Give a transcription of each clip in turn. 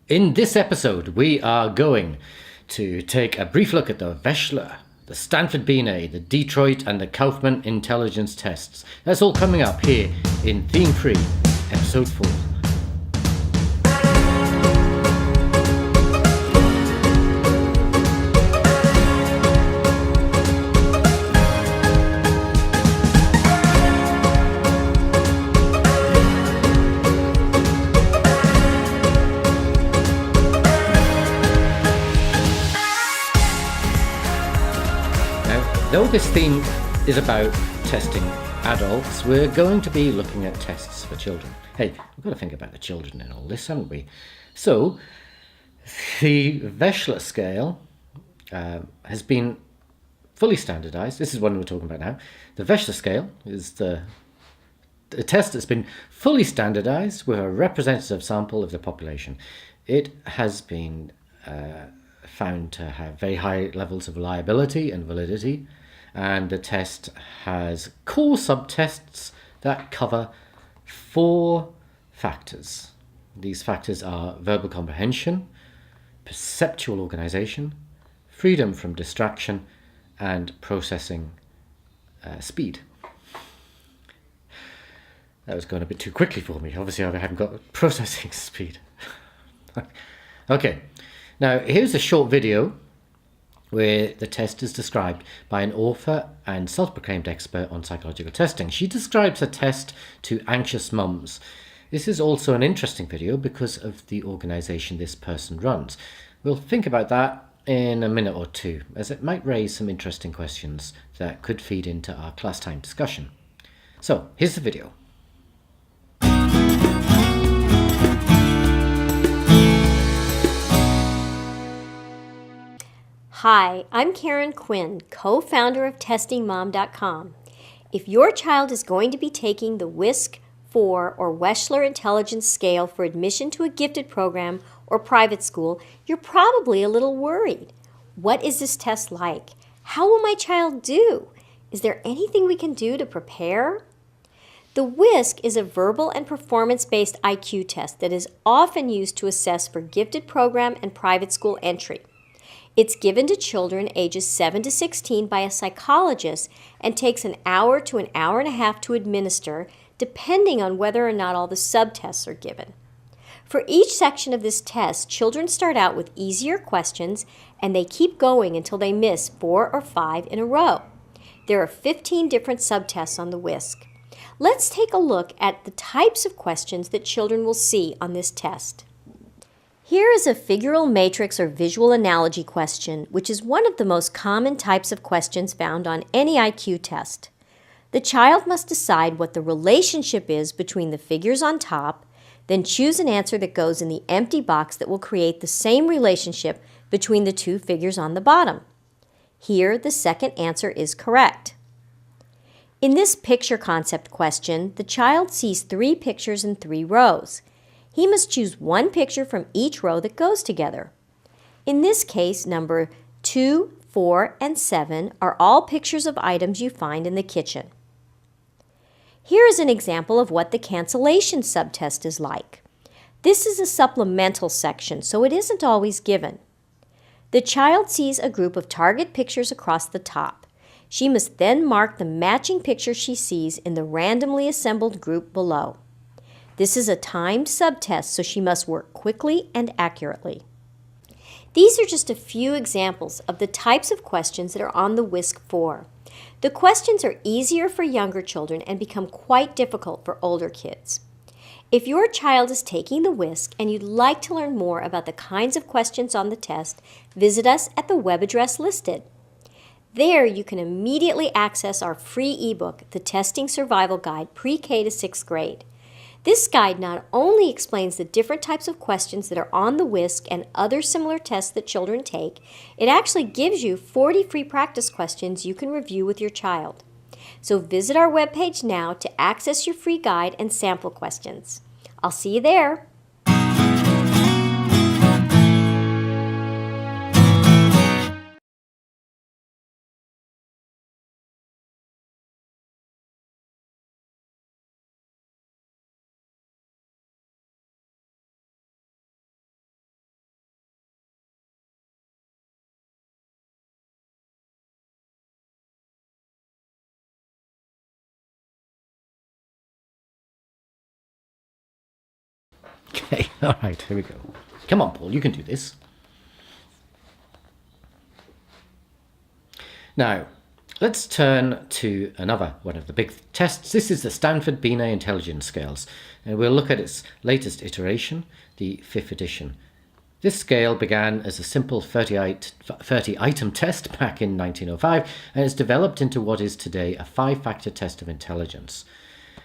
In this episode, we are going to take a brief look at the Wechsler, the Stanfordbinet, the Detroit, and the Kaufman intelligence tests. That's all coming up here in Theme 3, Episode 4. Though this theme is about testing adults, we're going to be looking at tests for children. Hey, we've got to think about the children in all this, haven't we? So, the Wechsler scale has been fully standardized. This is what we're talking about now. The Wechsler scale is the test that's been fully standardized with a representative sample of the population. It has been found to have very high levels of reliability and validity, and the test has core subtests that cover 4 factors. These factors are verbal comprehension, perceptual organization, freedom from distraction, and processing speed. That was going a bit too quickly for me. Obviously, I haven't got processing speed. Okay. Now, here's a short video where the test is described by an author and self-proclaimed expert on psychological testing. She describes a test to anxious mums. This is also an interesting video because of the organization this person runs. We'll think about that in a minute or two, as it might raise some interesting questions that could feed into our class time discussion. So, here's the video. Hi, I'm Karen Quinn, co-founder of TestingMom.com. If your child is going to be taking the WISC-4 or Wechsler Intelligence Scale for admission to a gifted program or private school, you're probably a little worried. What is this test like? How will my child do? Is there anything we can do to prepare? The WISC is a verbal and performance-based IQ test that is often used to assess for gifted program and private school entry. It's given to children ages 7 to 16 by a psychologist and takes an hour to an hour and a half to administer, depending on whether or not all the subtests are given. For each section of this test, children start out with easier questions and they keep going until they miss 4 or 5 in a row. There are 15 different subtests on the WISC. Let's take a look at the types of questions that children will see on this test. Here is a figural matrix or visual analogy question, which is one of the most common types of questions found on any IQ test. The child must decide what the relationship is between the figures on top, then choose an answer that goes in the empty box that will create the same relationship between the 2 figures on the bottom. Here, the second answer is correct. In this picture concept question, the child sees 3 pictures in 3 rows. He must choose 1 picture from each row that goes together. In this case, number 2, 4, and 7 are all pictures of items you find in the kitchen. Here is an example of what the cancellation subtest is like. This is a supplemental section, so it isn't always given. The child sees a group of target pictures across the top. She must then mark the matching picture she sees in the randomly assembled group below. This is a timed subtest, so she must work quickly and accurately. These are just a few examples of the types of questions that are on the WISC-4. The questions are easier for younger children and become quite difficult for older kids. If your child is taking the WISC and you'd like to learn more about the kinds of questions on the test, visit us at the web address listed. There you can immediately access our free ebook, The Testing Survival Guide, Pre-K to 6th grade. This guide not only explains the different types of questions that are on the WISC and other similar tests that children take, it actually gives you 40 free practice questions you can review with your child. So visit our webpage now to access your free guide and sample questions. I'll see you there. All right, here we go. Come on, Paul, you can do this. Now, let's turn to another one of the big tests. This is the Stanfordbinet Intelligence Scales, and we'll look at its latest iteration, the 5th edition. This scale began as a simple 30-item test back in 1905 and has developed into what is today a 5-factor test of intelligence.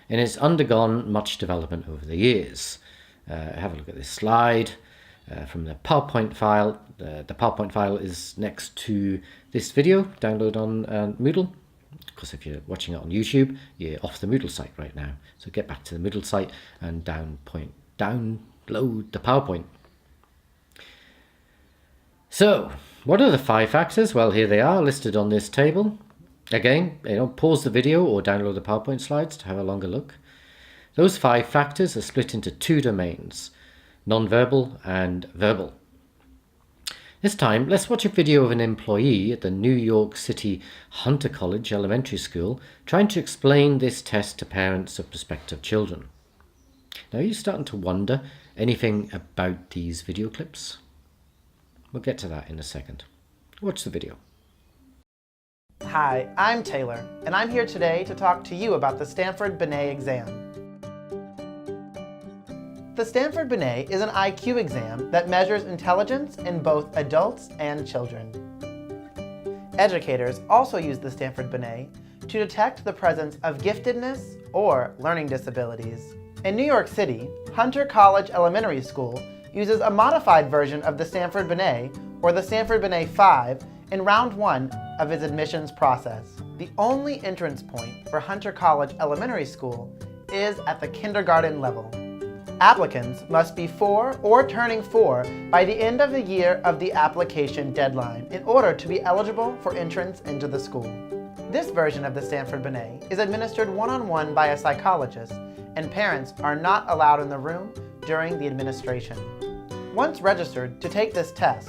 And it's undergone much development over the years. Have a look at this slide from the PowerPoint file. The PowerPoint file is next to this video, download on Moodle. Of course, if you're watching it on YouTube, you're off the Moodle site right now. So get back to the Moodle site and download the PowerPoint. So, what are the 5 factors? Well, here they are listed on this table. Again, pause the video or download the PowerPoint slides to have a longer look. Those 5 factors are split into 2 domains, nonverbal and verbal. This time, let's watch a video of an employee at the New York City Hunter College Elementary School trying to explain this test to parents of prospective children. Now, are you starting to wonder anything about these video clips? We'll get to that in a second. Watch the video. Hi, I'm Taylor, and I'm here today to talk to you about the Stanfordbinet exam. The Stanfordbinet is an IQ exam that measures intelligence in both adults and children. Educators also use the Stanfordbinet to detect the presence of giftedness or learning disabilities. In New York City, Hunter College Elementary School uses a modified version of the Stanfordbinet, or the Stanfordbinet 5, in round 1 of its admissions process. The only entrance point for Hunter College Elementary School is at the kindergarten level. Applicants must be 4 or turning 4 by the end of the year of the application deadline in order to be eligible for entrance into the school. This version of the Stanfordbinet is administered one-on-one by a psychologist, and parents are not allowed in the room during the administration. Once registered to take this test,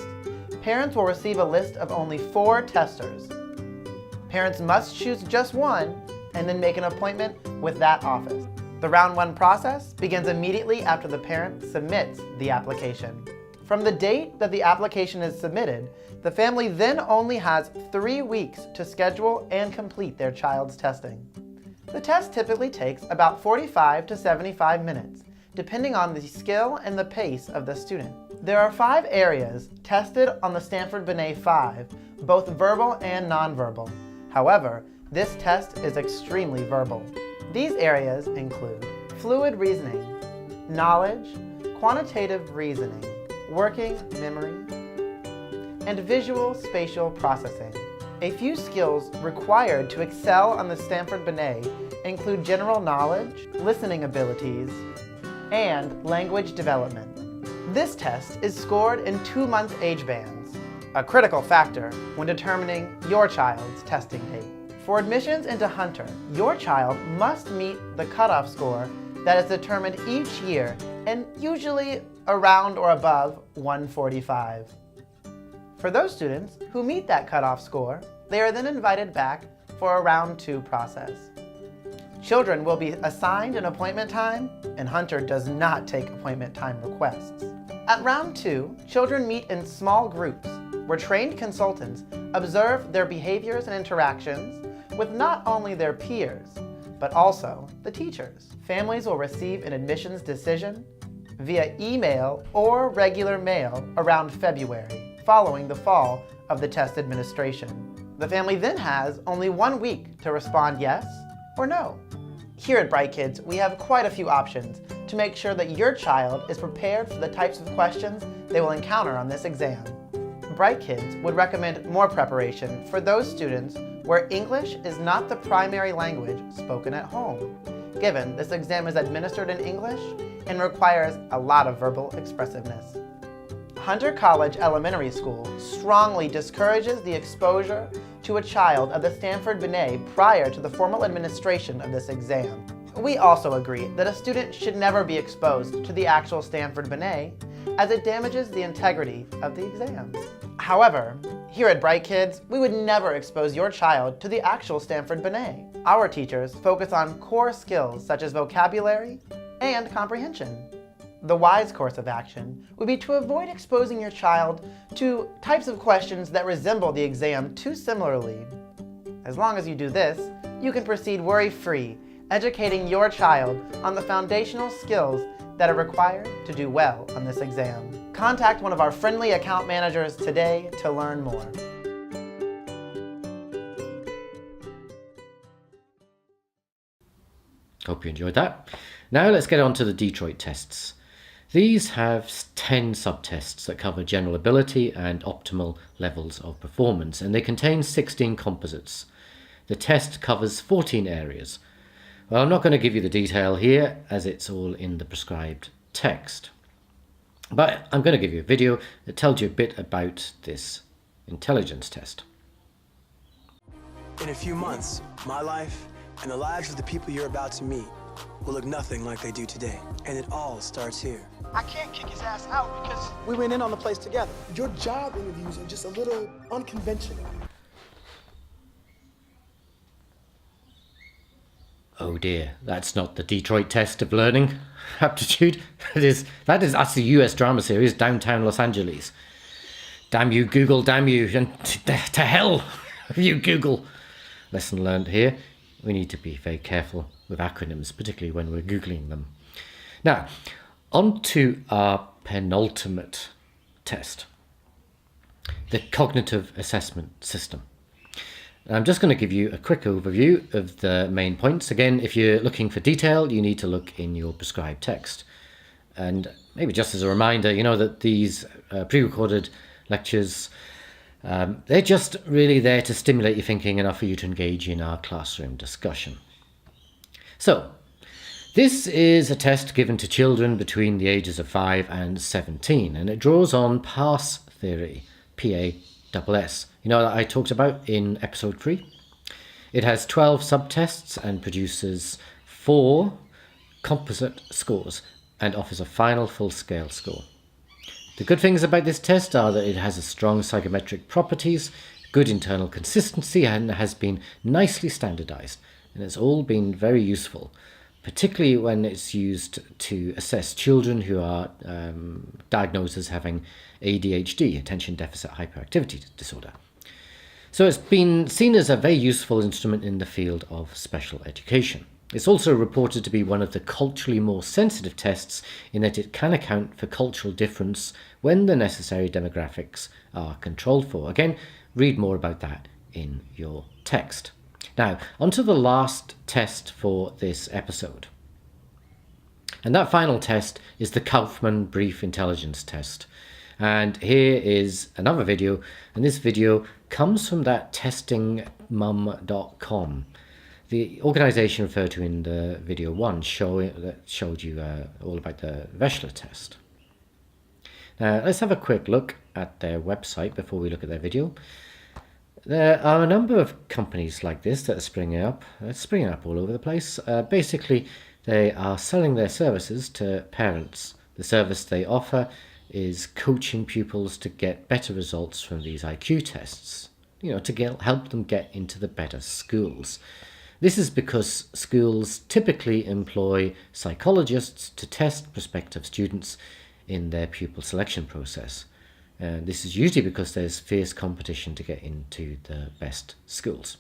parents will receive a list of only 4 testers. Parents must choose just one and then make an appointment with that office. The round 1 process begins immediately after the parent submits the application. From the date that the application is submitted, the family then only has 3 weeks to schedule and complete their child's testing. The test typically takes about 45 to 75 minutes, depending on the skill and the pace of the student. There are 5 areas tested on the Stanfordbinet 5, both verbal and nonverbal. However, this test is extremely verbal. These areas include fluid reasoning, knowledge, quantitative reasoning, working memory, and visual spatial processing. A few skills required to excel on the Stanfordbinet include general knowledge, listening abilities, and language development. This test is scored in 2-month age bands, a critical factor when determining your child's testing date. For admissions into Hunter, your child must meet the cutoff score that is determined each year and usually around or above 145. For those students who meet that cutoff score, they are then invited back for a round 2 process. Children will be assigned an appointment time, and Hunter does not take appointment time requests. At round 2, children meet in small groups where trained consultants observe their behaviors and interactions with not only their peers, but also the teachers. Families will receive an admissions decision via email or regular mail around February, following the fall of the test administration. The family then has only 1 week to respond yes or no. Here at Bright Kids, we have quite a few options to make sure that your child is prepared for the types of questions they will encounter on this exam. Bright Kids would recommend more preparation for those students where English is not the primary language spoken at home, given this exam is administered in English and requires a lot of verbal expressiveness. Hunter College Elementary School strongly discourages the exposure to a child of the Stanfordbinet prior to the formal administration of this exam. We also agree that a student should never be exposed to the actual Stanfordbinet, as it damages the integrity of the exam. However, here at Bright Kids, we would never expose your child to the actual Stanfordbinet. Our teachers focus on core skills such as vocabulary and comprehension. The wise course of action would be to avoid exposing your child to types of questions that resemble the exam too similarly. As long as you do this, you can proceed worry-free, educating your child on the foundational skills that are required to do well on this exam. Contact one of our friendly account managers today to learn more. Hope you enjoyed that. Now let's get on to the Detroit tests. These have 10 subtests that cover general ability and optimal levels of performance, and they contain 16 composites. The test covers 14 areas. Well, I'm not going to give you the detail here as it's all in the prescribed text. But I'm going to give you a video that tells you a bit about this intelligence test. In a few months, my life and the lives of the people you're about to meet will look nothing like they do today. And it all starts here. I can't kick his ass out because we went in on the place together. Your job interviews are just a little unconventional. Oh dear, that's not the Detroit test of learning aptitude. That's the US drama series Downtown Los Angeles. Damn you Google, damn you, and to hell you Google. Lesson learned here. We need to be very careful with acronyms, particularly when we're Googling them. Now, on to our penultimate test, the cognitive assessment system. I'm just going to give you a quick overview of the main points. Again, if you're looking for detail, you need to look in your prescribed text. And maybe just as a reminder, you know that these pre-recorded lectures, they're just really there to stimulate your thinking and for you to engage in our classroom discussion. So, this is a test given to children between the ages of 5 and 17, and it draws on PASS theory, P-A-S-S. You know that I talked about in episode 3? It has 12 subtests and produces 4 composite scores and offers a final full-scale score. The good things about this test are that it has a strong psychometric properties, good internal consistency, and has been nicely standardized. And it's all been very useful, particularly when it's used to assess children who are diagnosed as having ADHD, attention deficit hyperactivity disorder. So it's been seen as a very useful instrument in the field of special education. It's also reported to be one of the culturally more sensitive tests in that it can account for cultural difference when the necessary demographics are controlled for. Again, read more about that in your text. Now, on to the last test for this episode. And that final test is the Kaufman Brief Intelligence Test. And here is another video, and this video comes from that testingmum.com. The organization referred to in the video 1 that showed you all about the Wechsler test. Now, let's have a quick look at their website before we look at their video. There are a number of companies like this that are springing up. It's springing up all over the place. Basically, they are selling their services to parents. The service they offer is coaching pupils to get better results from these IQ tests, to help them get into the better schools. This is because schools typically employ psychologists to test prospective students in their pupil selection process. This is usually because there's fierce competition to get into the best schools.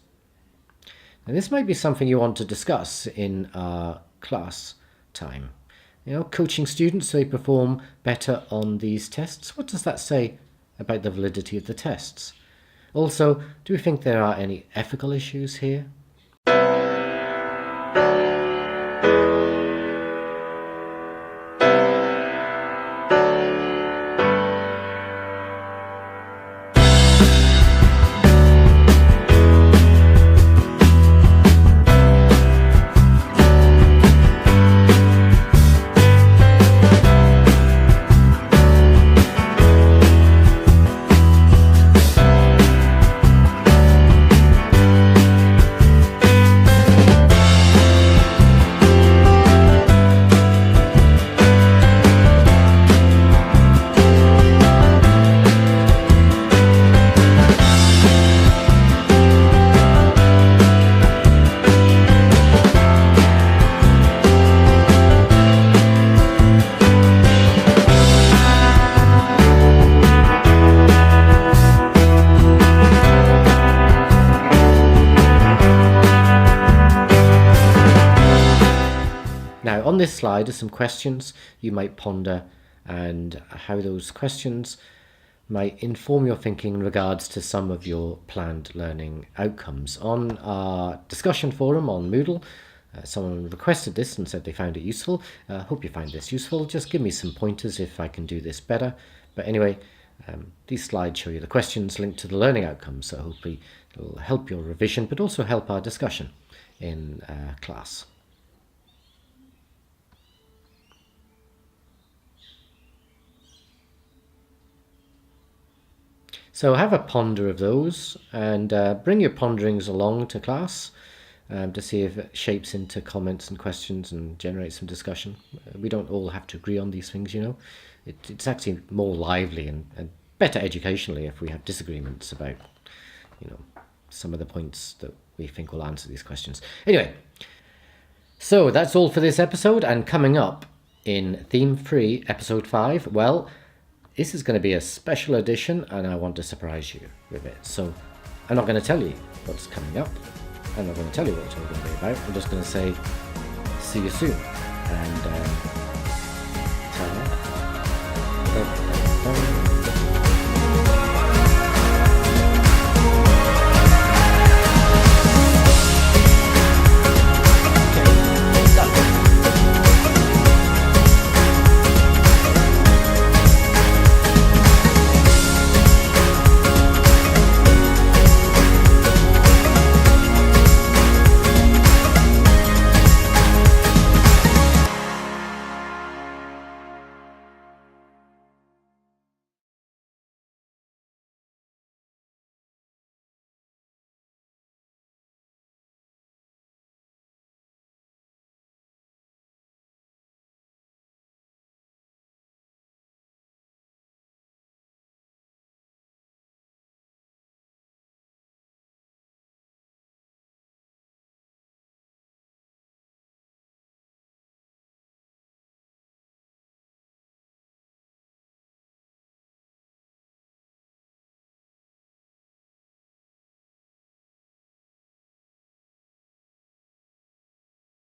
Now, this might be something you want to discuss in our class time. Coaching students so they perform better on these tests. What does that say about the validity of the tests? Also, do we think there are any ethical issues here? on this slide are some questions you might ponder and how those questions might inform your thinking in regards to some of your planned learning outcomes. On our discussion forum on Moodle, someone requested this and said they found it useful. Hope you find this useful. Just give me some pointers if I can do this better. But anyway, these slides show you the questions linked to the learning outcomes, so hopefully it'll help your revision, but also help our discussion in class. So have a ponder of those and bring your ponderings along to class to see if it shapes into comments and questions and generates some discussion. We don't all have to agree on these things, you know. It's actually more lively and better educationally if we have disagreements about, you know, some of the points that we think will answer these questions. Anyway, so that's all for this episode, and coming up in Theme 3, Episode 5, well, this is going to be a special edition and I want to surprise you with it. So I'm not going to tell you what's coming up. I'm not going to tell you what it's all going to be about. I'm just going to say, see you soon. And ta-ra.